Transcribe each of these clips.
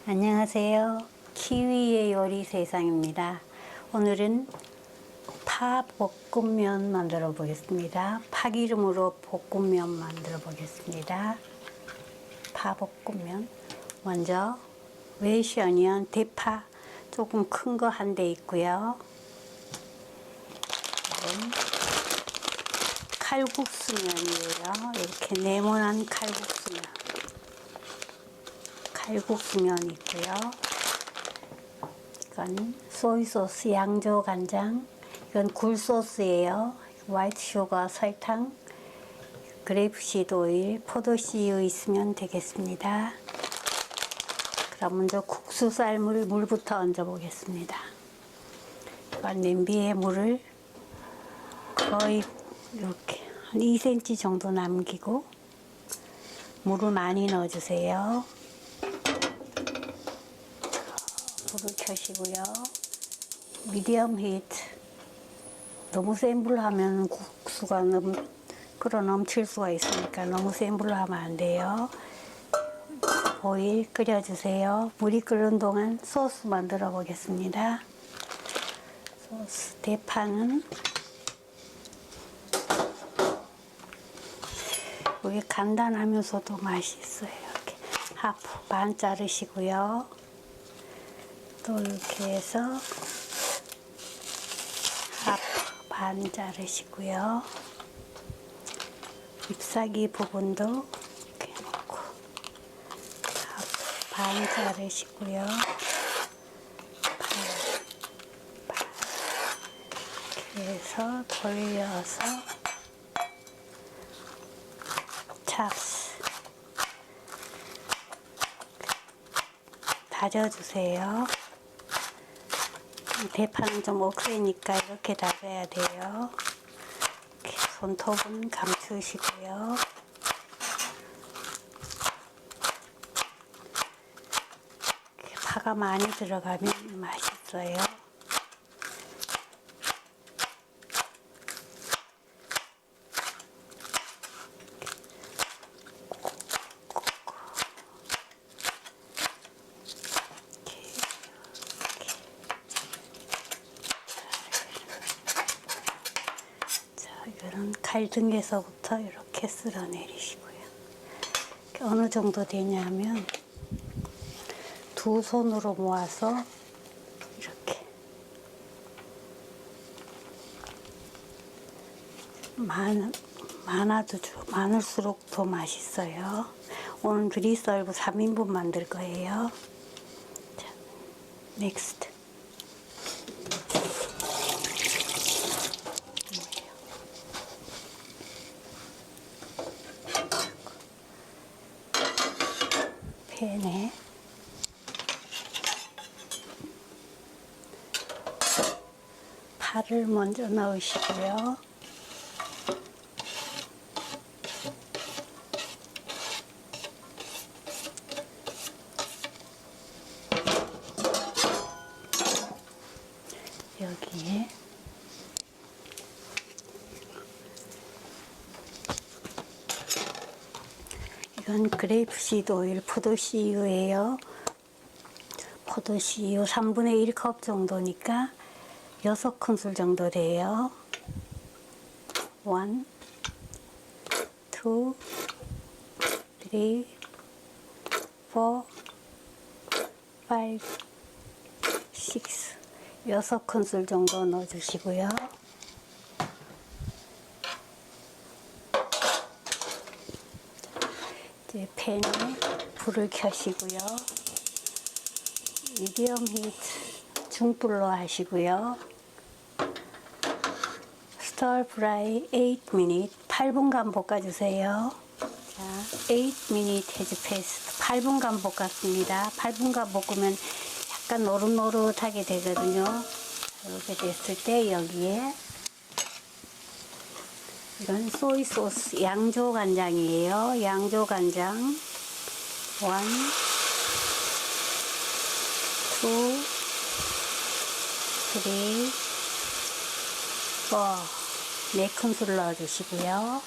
안녕하세요. 키위의 요리 세상입니다. 오늘은 파 볶음면 만들어 보겠습니다. 파기름으로 볶음면 만들어 보겠습니다. 파 볶음면. 먼저 웨이셔니언 대파 조금 큰 거 한 대 있고요. 이건 칼국수면이에요. 이렇게 네모난 칼국수면 있고요. 이건 소이소스, 양조 간장, 이건 굴소스예요. 화이트 슈거, 설탕, 그레이프시드 오일, 포도씨유 있으면 되겠습니다. 그럼 먼저 국수 삶을 물부터 얹어 보겠습니다. 이건 냄비에 물을 거의 이렇게 한 2cm 정도 남기고 물을 많이 넣어주세요. 불을 켜시고요. 미디엄 히트. 너무 센 불로 하면 국수가 끓어 넘칠 수가 있으니까 너무 센 불로 하면 안 돼요. 오일 끓여주세요. 물이 끓는 동안 소스 만들어 보겠습니다. 소스 대파는 이게 간단하면서도 맛있어요. 이렇게 하프 반 자르시고요. 또 이렇게 해서 하프 반 자르시고요. 잎사귀 부분도 이렇게 놓고 하프 반 자르시고요. 반 이렇게 해서 돌려서 찹스 다져주세요. 대파는 좀 억세니까 이렇게 다져야 돼요. 이렇게 손톱은 감추시고요. 이렇게 파가 많이 들어가면 맛있어요. 이런 칼등에서부터 이렇게 쓸어내리시고요. 어느 정도 되냐면 두 손으로 모아서 이렇게 많을수록 더 맛있어요. 오늘 그리썰브 3인분 만들 거예요. 자, 넥스트. 팬에 파를 먼저 넣으시고요. 여기에 이건 그레이프시드 오일, 포도씨유예요. 포도씨유 3분의 1컵 정도니까 6큰술 정도 돼요. 1, 2, 3, 4, 5, 6, 6큰술 정도 넣어주시고요. 이제 팬에 불을 켜시고요. 미디엄 히트 중불로 하시고요. 스터 프라이 8분 8분간 볶아주세요. 자, 8분 해즈 페이스트 8분간 볶았습니다. 8분간 볶으면 약간 노릇노릇하게 되거든요. 이렇게 됐을 때 여기에 이건 소이 소스 양조 간장이에요. 양조 간장 1, 2, 3, 4, 4큰술 넣어주시고요.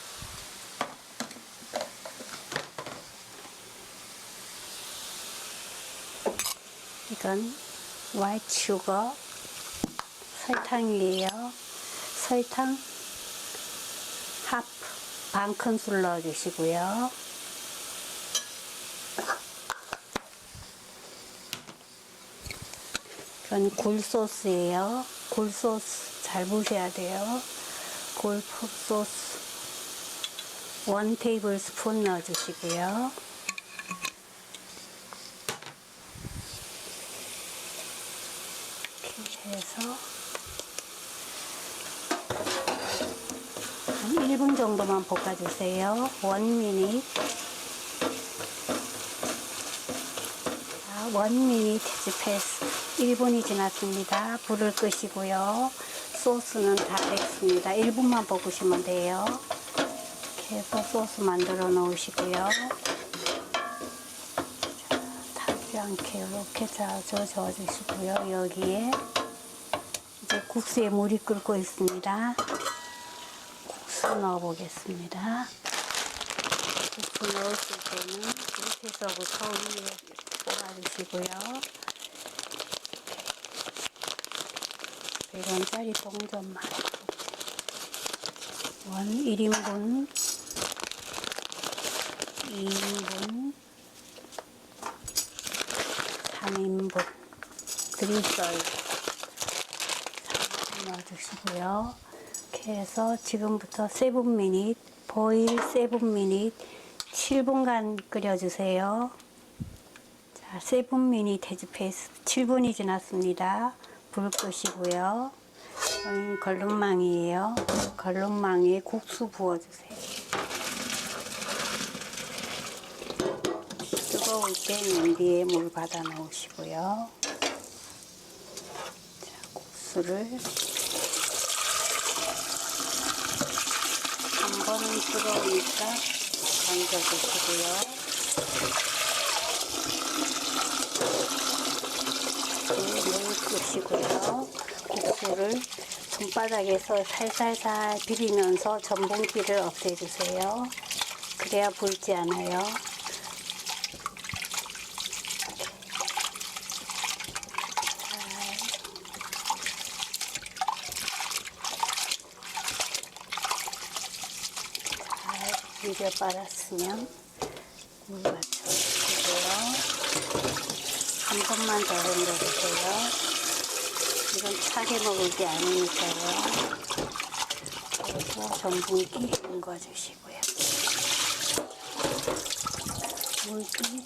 이건 화이트 슈거 설탕이에요. 설탕 하프 반 큰술 넣어주시고요. 이건 굴소스예요. 굴소스 잘 보셔야 돼요. 굴소스 1 테이블 스푼 넣어주시고요. 이렇게 해서 한 1분 정도만 볶아주세요. 1 minute. 1 minute is past. 1분이 지났습니다. 불을 끄시고요. 소스는 다 됐습니다. 1분만 볶으시면 돼요. 이렇게 해서 소스 만들어 놓으시고요. 타지 않게 이렇게 저어 주시고요. 여기에 이제 국수에 물이 끓고 있습니다. 국수 넣어 보겠습니다. 국수 넣었을 때는 밑에서부터 위에 뽑아주시고요. 100원짜리 동전만 1인분 2인분 3인분 드립서이 넣어주시고요. 이렇게 해서 지금부터 7 minute 보일 7 minute 7분간 끓여주세요. 자, 7 minute has passed. 7분이 지났습니다. 불 끄시고요. 걸름망이에요. 걸름망이에 국수 부어주세요. 뜨거울 때 냄비에 물 받아 놓으시고요. 자, 국수를 한 번은 뜨거우니까 던져주시고요. 물 끄시고요. 국수를 손바닥에서 살살살 비비면서 전분기를 없애주세요. 그래야 불지 않아요. 잘 비벼 빨았으면 물 맞춰주시고요. 한 번만 더 헹궈주세요. 이건 차게 먹을 게 아니니까요. 그래서 전분기 헹궈주시고요. 물기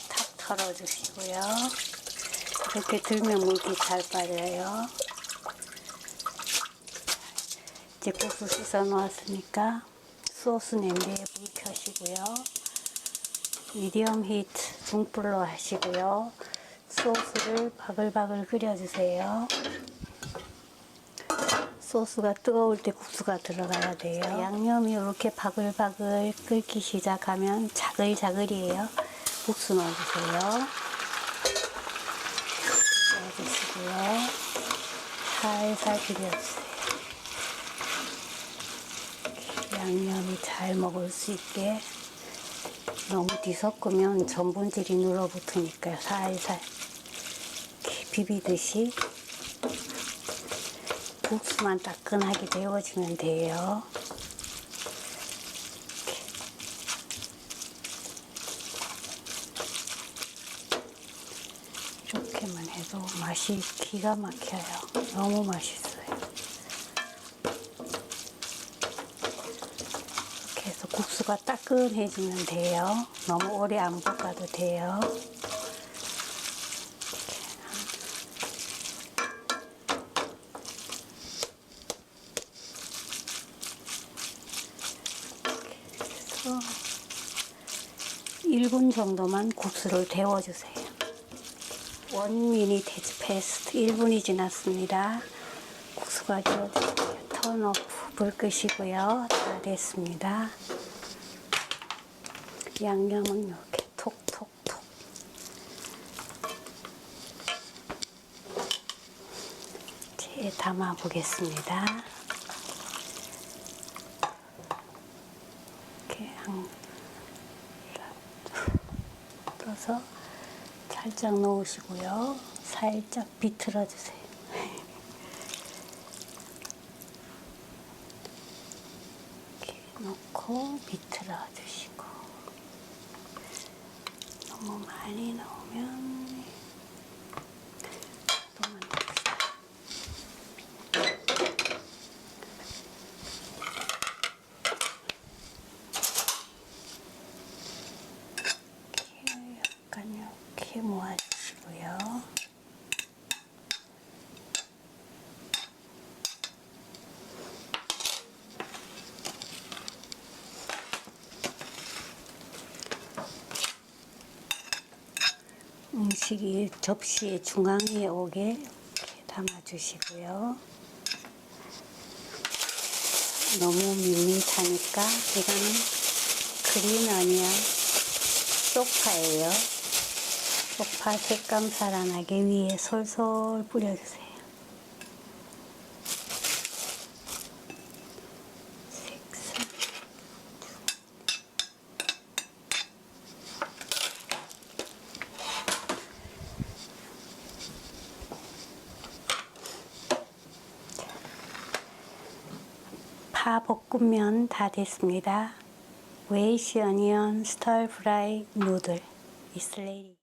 탁탁 털어주시고요. 이렇게 들면 물기 잘 빠져요. 이제 국수 씻어 놓았으니까 소스 냄비에 불 켜시고요. 미디엄 히트 중불로 하시고요. 소스를 바글바글 끓여주세요. 소스가 뜨거울 때 국수가 들어가야 돼요. 양념이 이렇게 바글바글 끓기 시작하면 자글자글이에요. 국수 넣어주세요. 넣어주시고요. 살살 비벼주세요. 양념이 잘 먹을 수 있게. 너무 뒤섞으면 전분질이 눌어붙으니까요. 살살 이렇게 비비듯이 국수만 따끈하게 데워지면 돼요. 이렇게만 해도 맛이 기가 막혀요. 너무 맛있어요. 이렇게 해서 국수가 따끈해지면 돼요. 너무 오래 안 볶아도 돼요. 그래서 1분 정도만 국수를 데워주세요. 1 minute has passed. 1분이 지났습니다. 국수가 되어주세요. 턴 오프, 불 끄시고요. 다 됐습니다. 양념은 이렇게 톡톡톡. 이제 담아 보겠습니다. 이렇게 떠서 살짝 넣으시고요. 살짝 비틀어 주세요. 이렇게 놓고 비틀어 주시고, 너무 많이 넣으면 또 만듭시다. 약간 이렇게 모아주시고요. 음식이 접시의 중앙에 오게 이렇게 담아주시고요. 너무 밋밋하니까 이거는 그린 어니언 소파예요. 소파 색감 살아나게 위에 솔솔 뿌려주세요. 색상. 파 볶음면 다 됐습니다. 웨이시 어니언 스터 프라이 누들 is ready.